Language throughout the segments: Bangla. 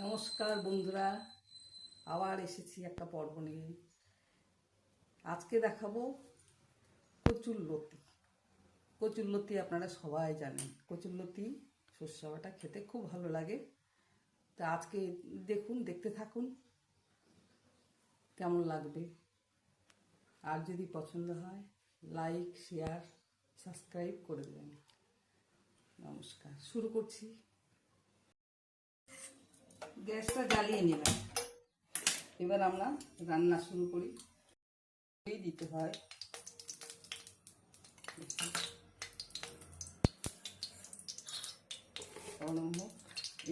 নমস্কার বন্ধুরা, আবার এসেছি একটা পর্ব নিয়ে। আজকে দেখাবো কচুরলতি। কচুরলতি আপনারা সবাই জানেন, কচুরলতি সর্ষে বাটা খেতে খুব ভালো লাগে। তা আজকে দেখুন, দেখতে থাকুন কেমন লাগবে। আর যদি পছন্দ হয় লাইক, শেয়ার, সাবস্ক্রাইব করে দেবেন। নমস্কার, শুরু করছি। গ্যাসটা জ্বালিয়ে নেবেন। এবার আমরা রান্না শুরু করি। দিতে হয়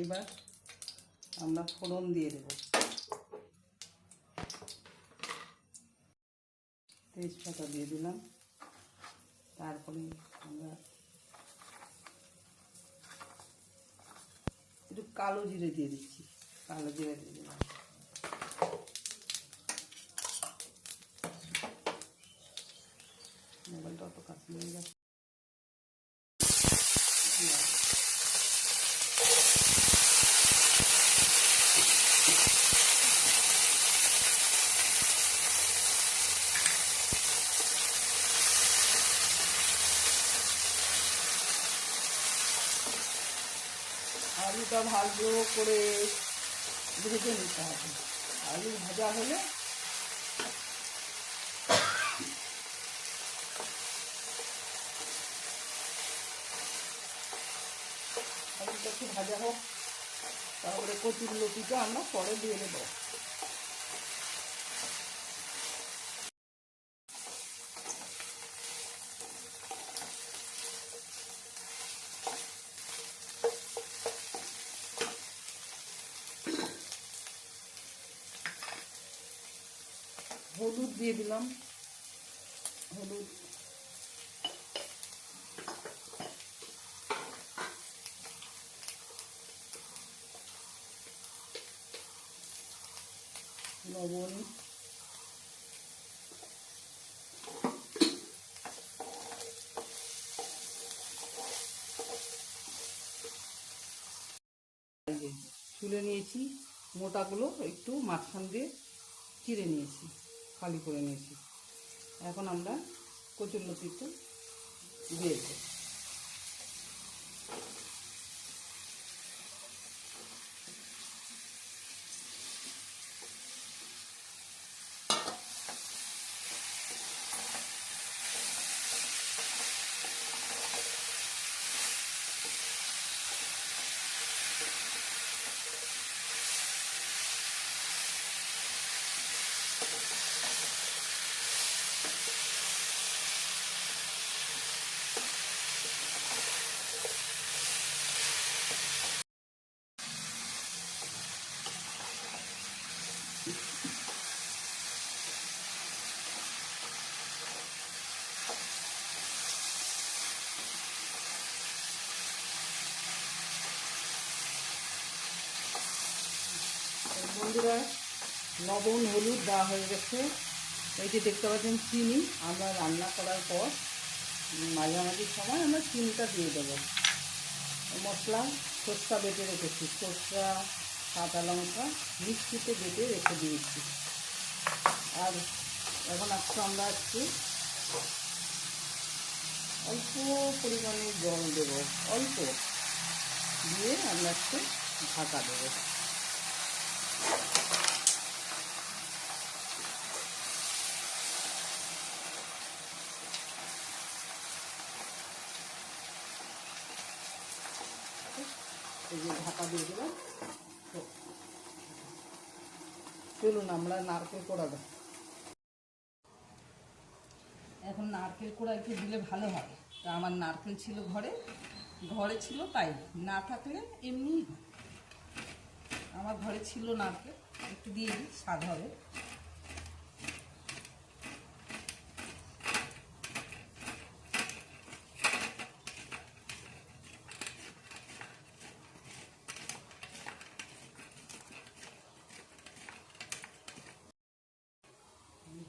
এবার আমরা ফোড়ন দিয়ে দেব। তেজপাতা দিয়ে দিলাম। তারপরে আমরা একটু কালো জিরে দিয়ে দিচ্ছি। কালো জিরে দিয়ে দিলাম। মোবাইলটা অত কাছে নিয়ে যাচ্ছে। আলুটা ভালো করে ভেজে নিতে হবে। আলু ভাজা হলে আলুটা একটু ভাজা হোক, তারপরে কচুরলতিটা আমরা পরে দিয়ে দেব। হলুদ দিয়ে দিলাম। হলুদ, লবণ, ছুলে নিয়েছি। মোটাগুলো একটু মাঝখান দিয়ে চিড়ে নিয়েছি, খালি করে নিয়েছি। এখন আমরা কচুরলতিটা দিয়ে দেব। বন্ধুরা, লবণ, হলুদ দেওয়া হয়ে গেছে। এই যে দেখতে পাচ্ছেন চিনি, আমরা রান্না করার পর মাঝামাঝি সময় আমরা চিনিটা দিয়ে দেবো। মশলা সরষা বেটে রেখেছি, সরষা, কাঁচা লঙ্কা মিক্সিতে বেটে রেখে দিয়েছি। আর এখন আমরা একটু অল্প পরিমাণে জল দেবো, অল্প দিয়ে আমরা একটু ঢাকা দেবো। এই যে ঢাকা দিয়ে দিলাম। চলুন আমরা নারকেল কোড়া দেব। এখন নারকেল কোড়া একটু দিলে ভালো হয়। তা আমার নারকেল ছিল ঘরে ছিল, তাই না থাকলে এমনি আমার ঘরে ছিল নারকেল, একটু দিয়ে দিই, স্বাদ হবে।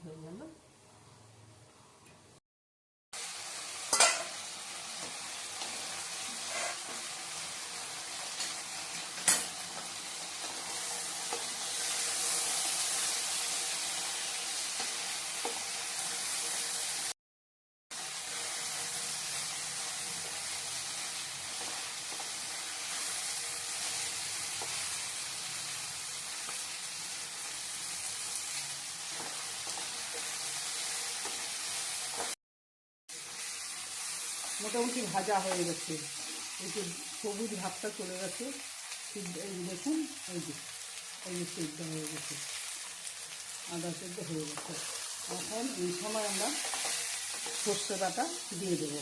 হয়ে গেল। মোটামুটি ভাজা হয়ে গেছে, এই যে সবুজ ভাবটা চলে গেছে, এই দেখুন, এই যে সেদ্ধ হয়ে গেছে, আদা সেদ্ধ হয়ে গেছে। এখন এই সময় আমরা সর্ষে বাটা দিয়ে দেবো,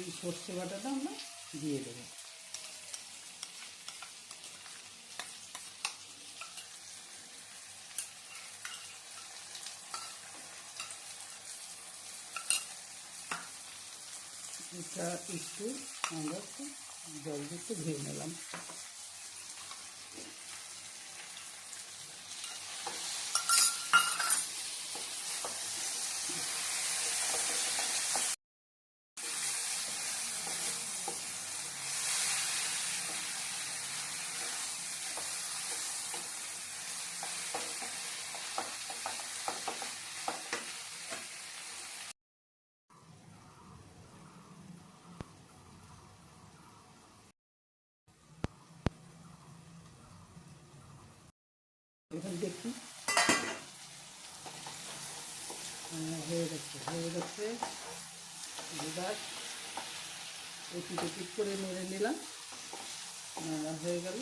এই সর্ষে বাটাটা আমরা দিয়ে দেবো। এটা একটু আমরা একটু জল দিয়ে একটু ধুয়ে নিলাম। এখন দেখি হয়ে গেছে। এবার একটু টিপ করে নেড়ে নিলাম, হয়ে গেল।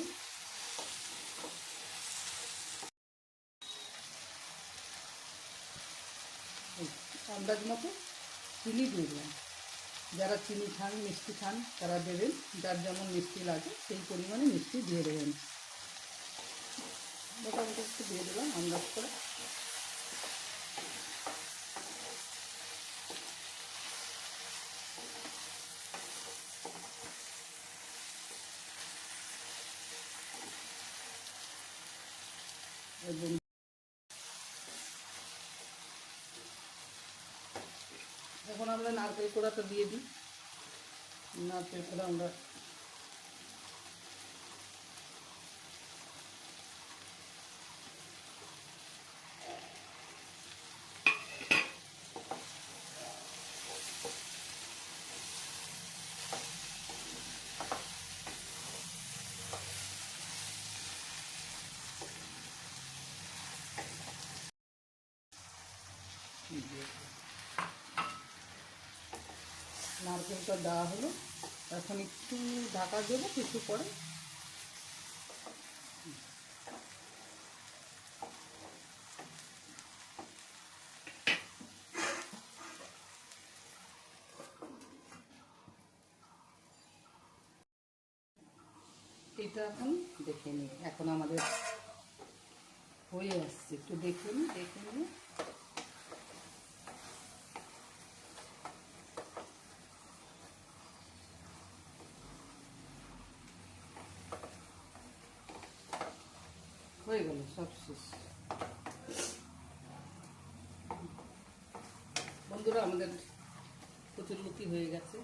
আন্দাজ মতো চিনি দিয়ে দিলাম, যারা চিনি খান মিষ্টি খান তারা দেবেন, যার যেমন মিষ্টি লাগে সেই পরিমাণে মিষ্টি দিয়ে দেবেন। মোটামুটি একটু দিয়ে দিলাম আন্দাজ করে। এবং এখন আমরা নারকেল কোড়াটা দিয়ে দিই। নারকেল কোড়া আমরা নারকেলটা দেওয়া হলো, এখন একটু ঢাকা দেবো কিছু পরে। এটা এখন দেখে নিই, এখন আমাদের হয়ে আসছে, একটু দেখে নিই। হয়ে গেল, সব শেষ। বন্ধুরা, আমাদের কচুরলতি হয়ে গেছে।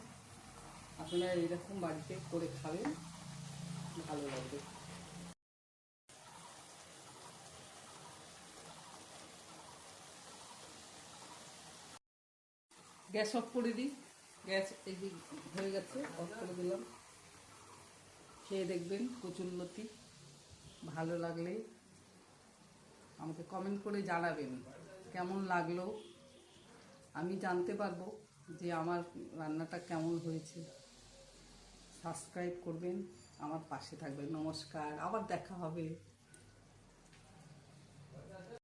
আপনারা এরকম বাড়িতে করে খাবেন, ভালো লাগবে। গ্যাস অফ করে দিই। গ্যাস এই যে হয়ে গেছে, অফ করে দিলাম। খেয়ে দেখবেন কচুরলতি, ভালো লাগলে আমাকে কমেন্ট করে জানাবেন কেমন লাগলো, আমি জানতে পারবো যে আমার রান্নাটা কেমন হয়েছে। সাবস্ক্রাইব করবেন, আমার পাশে থাকবেন। নমস্কার, আবার দেখা হবে।